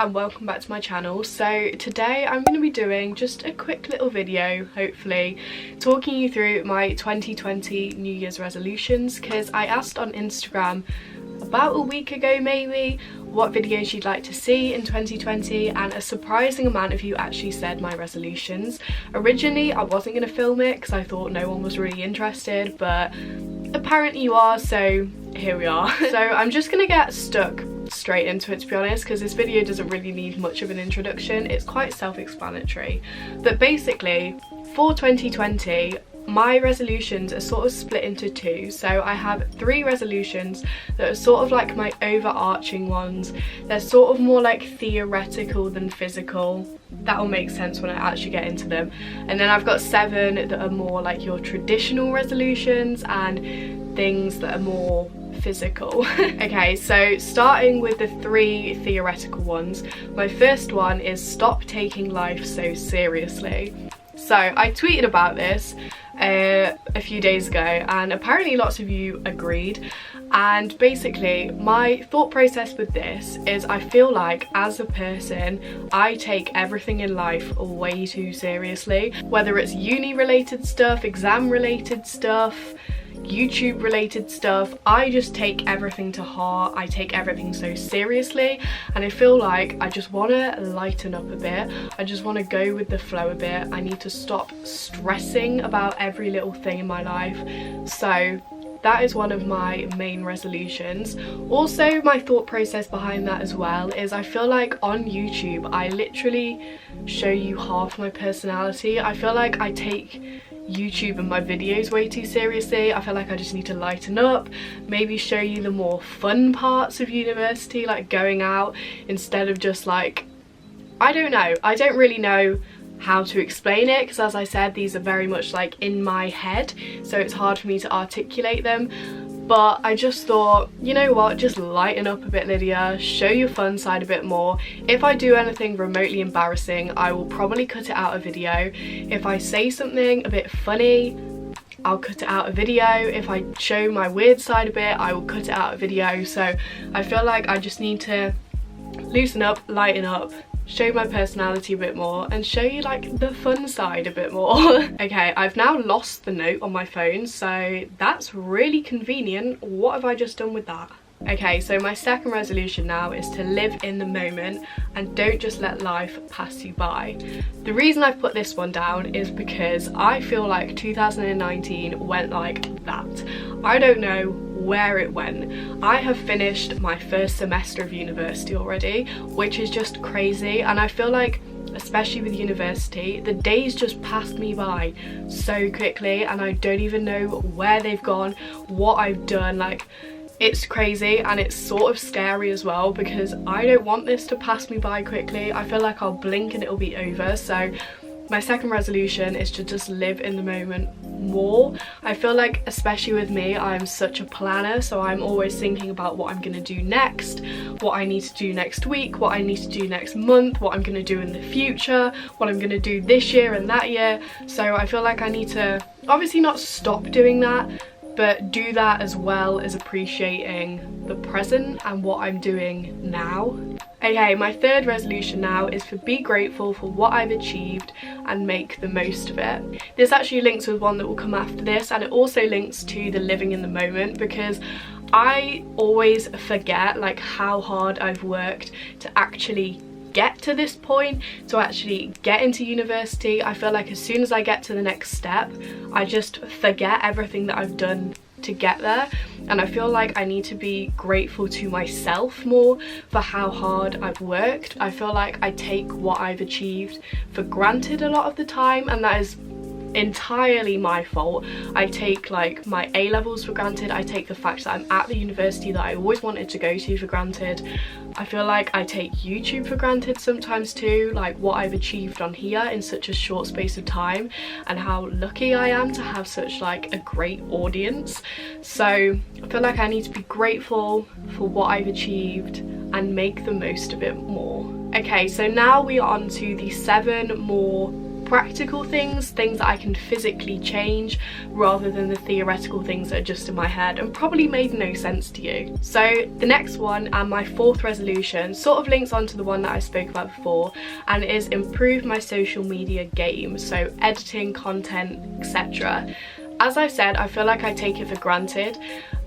and welcome back to my channel. So today I'm going to be doing just a quick little video, hopefully, talking you through my 2020 New Year's resolutions, because I asked on Instagram about a week ago maybe what videos you'd like to see in 2020, and a surprising amount of you actually said my resolutions. Originally I wasn't going to film it because I thought no one was really interested, but apparently you are, so here we are. So I'm just gonna get stuck straight into it, to be honest, because this video doesn't really need much of an introduction. It's quite self-explanatory. But basically for 2020 my resolutions are sort of split into two. So I have 3 resolutions that are sort of like my overarching ones. They're sort of more like theoretical than physical. That'll make sense when I actually get into them. And then I've got 7 that are more like your traditional resolutions and things that are more physical. Okay, so starting with the 3 theoretical ones, my first one is stop taking life so seriously. So I tweeted about this a few days ago, and apparently lots of you agreed. And basically my thought process with this is I feel like as a person I take everything in life way too seriously, whether it's uni related stuff, exam related stuff, YouTube related stuff. I just take everything to heart. I take everything so seriously, and I feel like I just want to lighten up a bit. I just want to go with the flow a bit. I need to stop stressing about every little thing in my life. So that is one of my main resolutions. Also, my thought process behind that as well is I feel like on YouTube I literally show you half my personality. I feel like I take YouTube and my videos way too seriously. I feel like I just need to lighten up, maybe show you the more fun parts of university, like going out, instead of just like, I don't know, I don't really know how to explain it, because as I said, these are very much like in my head, so it's hard for me to articulate them. But I just thought, you know what, just lighten up a bit, Lydia, show your fun side a bit more. If I do anything remotely embarrassing, I will probably cut it out of video. If I say something a bit funny, I'll cut it out of video. If I show my weird side a bit, I will cut it out of video. So I feel like I just need to loosen up, lighten up, show my personality a bit more, and show you like the fun side a bit more. Okay, I've now lost the note on my phone, so that's really convenient. What have I just done with that? Okay, so my second resolution now is to live in the moment and don't just let life pass you by. The reason I've put this one down is because I feel like 2019 went like that. I don't know where it went. I have finished my first semester of university already, which is just crazy, and I feel like, especially with university, the days just passed me by so quickly and I don't even know where they've gone, what I've done. Like, it's crazy, and it's sort of scary as well, because I don't want this to pass me by quickly. I feel like I'll blink and it'll be over. So my second resolution is to just live in the moment more. I feel like, especially with me, I'm such a planner, so I'm always thinking about what I'm going to do next, what I need to do next week, what I need to do next month, what I'm going to do in the future, what I'm going to do this year and that year. So I feel like I need to obviously not stop doing that, but do that as well as appreciating the present and what I'm doing now. Okay, my third resolution now is to be grateful for what I've achieved and make the most of it. This actually links with one that will come after this, and it also links to the living in the moment, because I always forget like how hard I've worked to actually get to this point, to actually get into university. I feel like as soon as I get to the next step, I just forget everything that I've done to get there, and I feel like I need to be grateful to myself more for how hard I've worked. I feel like I take what I've achieved for granted a lot of the time, and that is entirely my fault. I take like my A-levels for granted. I take the fact that I'm at the university that I always wanted to go to for granted. I feel like I take YouTube for granted sometimes too, like what I've achieved on here in such a short space of time, and how lucky I am to have such like a great audience. So I feel like I need to be grateful for what I've achieved and make the most of it more. Okay, so now we are on to the 7 more practical things that I can physically change rather than the theoretical things that are just in my head and probably made no sense to you. So the next one, and my fourth resolution, sort of links onto the one that I spoke about before, and is improve my social media game, so editing, content, etc. As I said, I feel like I take it for granted,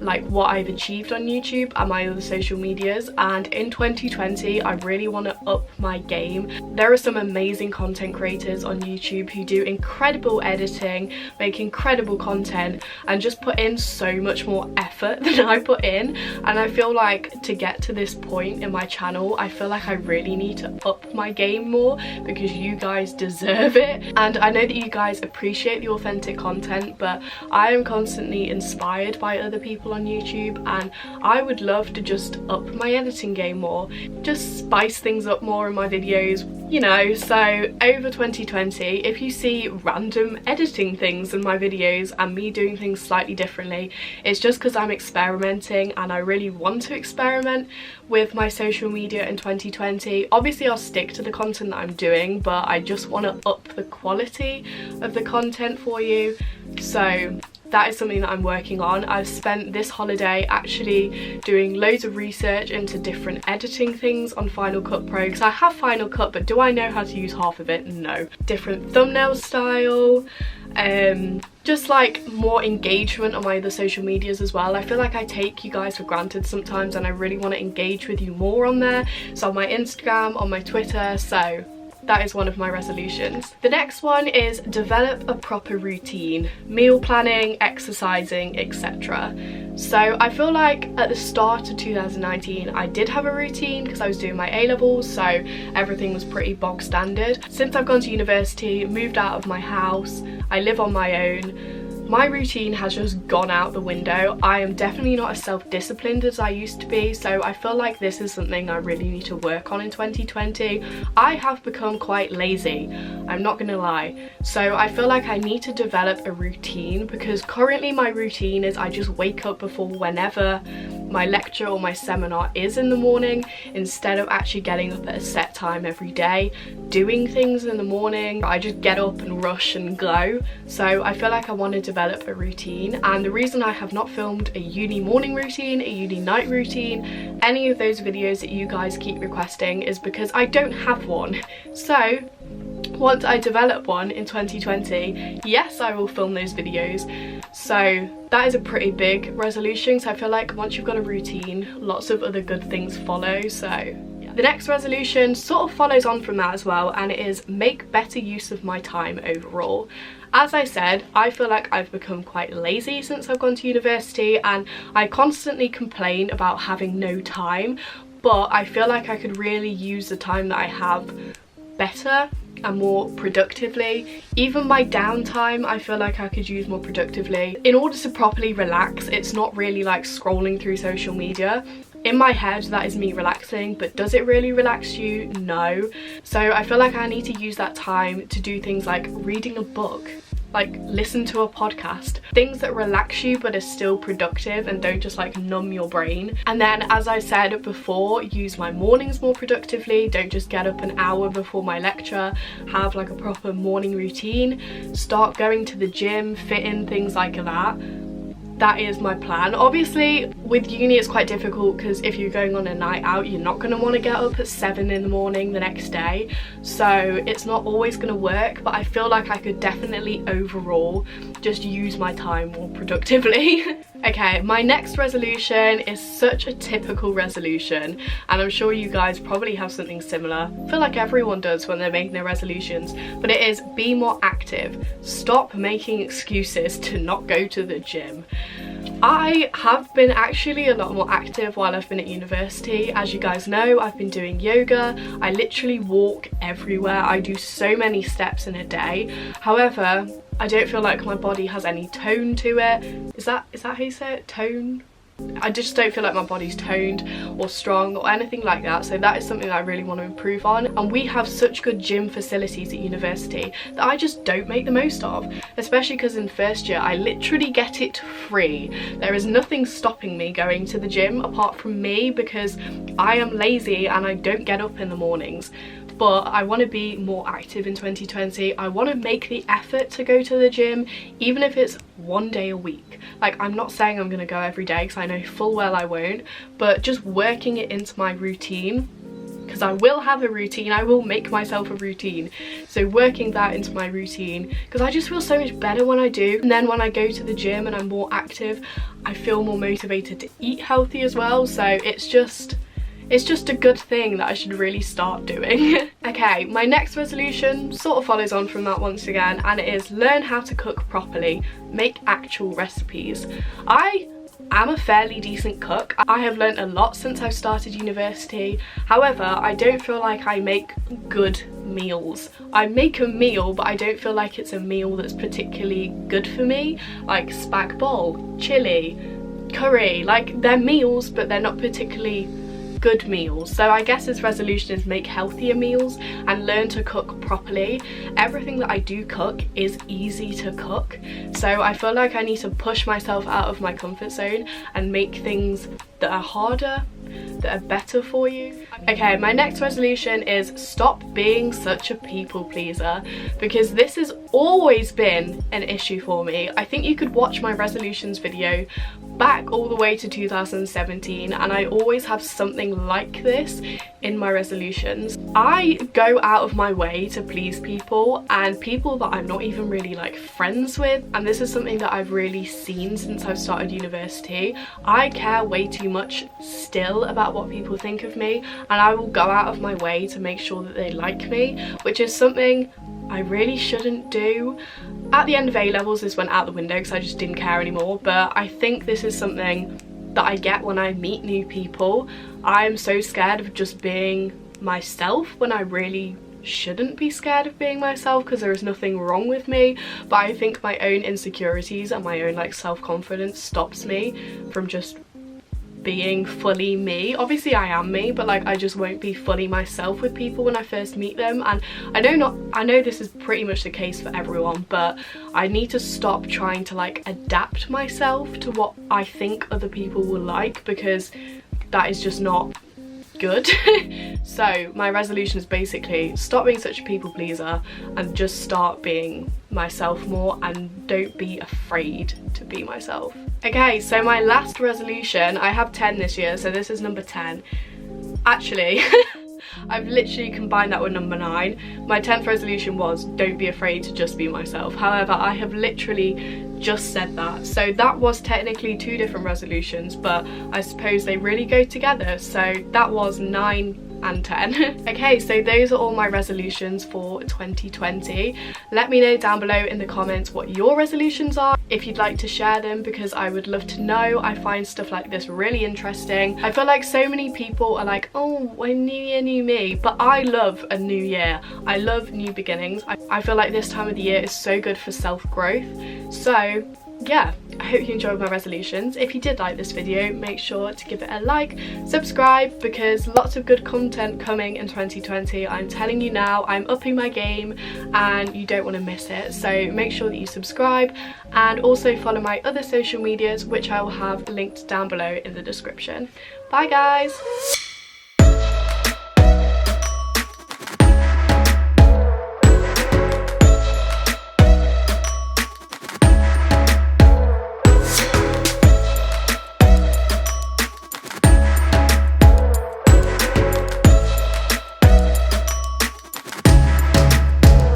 like what I've achieved on YouTube and my other social medias, and in 2020 I really want to up my game. There are some amazing content creators on YouTube who do incredible editing, make incredible content, and just put in so much more effort than I put in, and I feel like to get to this point in my channel, I feel like I really need to up my game more because you guys deserve it. And I know that you guys appreciate the authentic content, but I am constantly inspired by other people on YouTube, and I would love to just up my editing game more, just spice things up more in my videos, you know. So over 2020, if you see random editing things in my videos and me doing things slightly differently, it's just because I'm experimenting and I really want to experiment with my social media in 2020. Obviously I'll stick to the content that I'm doing, but I just want to up the quality of the content for you. So that is something that I'm working on. I've spent this holiday actually doing loads of research into different editing things on Final Cut Pro, because I have Final Cut, but do I know how to use half of it? No. Different thumbnail style, just like more engagement on my other social medias as well. I feel like I take you guys for granted sometimes, and I really want to engage with you more on there. So on my Instagram, on my Twitter, so that is one of my resolutions. The next one is develop a proper routine, meal planning, exercising, etc. So I feel like at the start of 2019 I did have a routine because I was doing my A-levels, so everything was pretty bog standard. Since I've gone to university, moved out of my house, I live on my own, my routine has just gone out the window. I am definitely not as self-disciplined as I used to be, so I feel like this is something I really need to work on in 2020. I have become quite lazy, I'm not gonna lie. So I feel like I need to develop a routine, because currently my routine is I just wake up before whenever my lecture or my seminar is in the morning, instead of actually getting up at a set time every day, doing things in the morning. I just get up and rush and go. So I feel like I want to develop a routine, and the reason I have not filmed a uni morning routine, a uni night routine, any of those videos that you guys keep requesting is because I don't have one. So once I develop one in 2020, yes, I will film those videos. So that is a pretty big resolution. So I feel like once you've got a routine, lots of other good things follow. So yeah. The next resolution sort of follows on from that as well, and it is make better use of my time overall. As I said, I feel like I've become quite lazy since I've gone to university, and I constantly complain about having no time, but I feel like I could really use the time that I have better and more productively. Even my downtime I feel like I could use more productively. In order to properly relax, it's not really like scrolling through social media. In my head that is me relaxing, but does it really relax you? No. So I feel like I need to use that time to do things like reading a book, like listen to a podcast, things that relax you but are still productive and don't just like numb your brain. And then, as I said before, use my mornings more productively. Don't just get up an hour before my lecture, have like a proper morning routine, start going to the gym, fit in things like that. That is my plan. Obviously with uni it's quite difficult, because if you're going on a night out, you're not going to want to get up at 7 in the morning the next day, so it's not always going to work, but I feel like I could definitely overall just use my time more productively. Okay, my next resolution is such a typical resolution, and I'm sure you guys probably have something similar. I feel like everyone does when they're making their resolutions, but it is be more active. Stop making excuses to not go to the gym. I have been actually a lot more active while I've been at university. As you guys know, I've been doing yoga. I literally walk everywhere. I do so many steps in a day. However, I don't feel like my body has any tone to it. Is that how you say it? Tone? I just don't feel like my body's toned or strong or anything like that, so that is something that I really want to improve on. And we have such good gym facilities at university that I just don't make the most of, especially because in first year I literally get it free. There is nothing stopping me going to the gym apart from me, because I am lazy and I don't get up in the mornings. but I want to be more active in 2020. I want to make the effort to go to the gym, even if it's one day a week. Like, I'm not saying I'm going to go every day because I know full well I won't, but just working it into my routine, because I will have a routine, I will make myself a routine. So working that into my routine, because I just feel so much better when I do. And then when I go to the gym and I'm more active, I feel more motivated to eat healthy as well. So it's just a good thing that I should really start doing. Okay, my next resolution sort of follows on from that once again, and it is learn how to cook properly, make actual recipes. I am a fairly decent cook. I have learnt a lot since I've started university. However, I don't feel like I make good meals. I make a meal, but I don't feel like it's a meal that's particularly good for me. Like spag bol, chili, curry, like they're meals, but they're not particularly good meals. So I guess this resolution is make healthier meals and learn to cook properly. Everything that I do cook is easy to cook, so I feel like I need to push myself out of my comfort zone and make things that are harder, that are better for you. Okay, my next resolution is stop being such a people pleaser, because this has always been an issue for me. I think you could watch my resolutions video back all the way to 2017 and I always have something like this in my resolutions. I go out of my way to please people, and people that I'm not even really like friends with, and this is something that I've really seen since I've started university. I care way too much still about what people think of me, and I will go out of my way to make sure that they like me, which is something I really shouldn't do. At the end of A-levels this went out the window because I just didn't care anymore, but I think this is something that I get when I meet new people. I'm so scared of just being myself when I really shouldn't be scared of being myself, because there is nothing wrong with me, but I think my own insecurities and my own like self-confidence stops me from just being fully me. Obviously I am me, but like I just won't be fully myself with people when I first meet them. And I know this is pretty much the case for everyone, but I need to stop trying to like adapt myself to what I think other people will like, because that is just not good. So my resolution is basically stop being such a people pleaser and just start being myself more, and don't be afraid to be myself. Okay, so my last resolution, I have 10 this year, so this is number 10. Actually, I've literally combined that with number 9. My 10th resolution was don't be afraid to just be myself. However, I have literally just said that. So that was technically 2 different resolutions, but I suppose they really go together. So that was 9 and 10. Okay, so those are all my resolutions for 2020. Let me know down below in the comments what your resolutions are, if you'd like to share them, because I would love to know. I find stuff like this really interesting. I feel like so many people are like, oh, well, new year, new me, but I love a new year. I love new beginnings. I feel like this time of the year is so good for self-growth. So yeah, I hope you enjoyed my resolutions. If you did like this video, make sure to give it a like, subscribe, because lots of good content coming in 2020. I'm telling you now, I'm upping my game and you don't want to miss it. So make sure that you subscribe, and also follow my other social medias, which I will have linked down below in the description. Bye guys!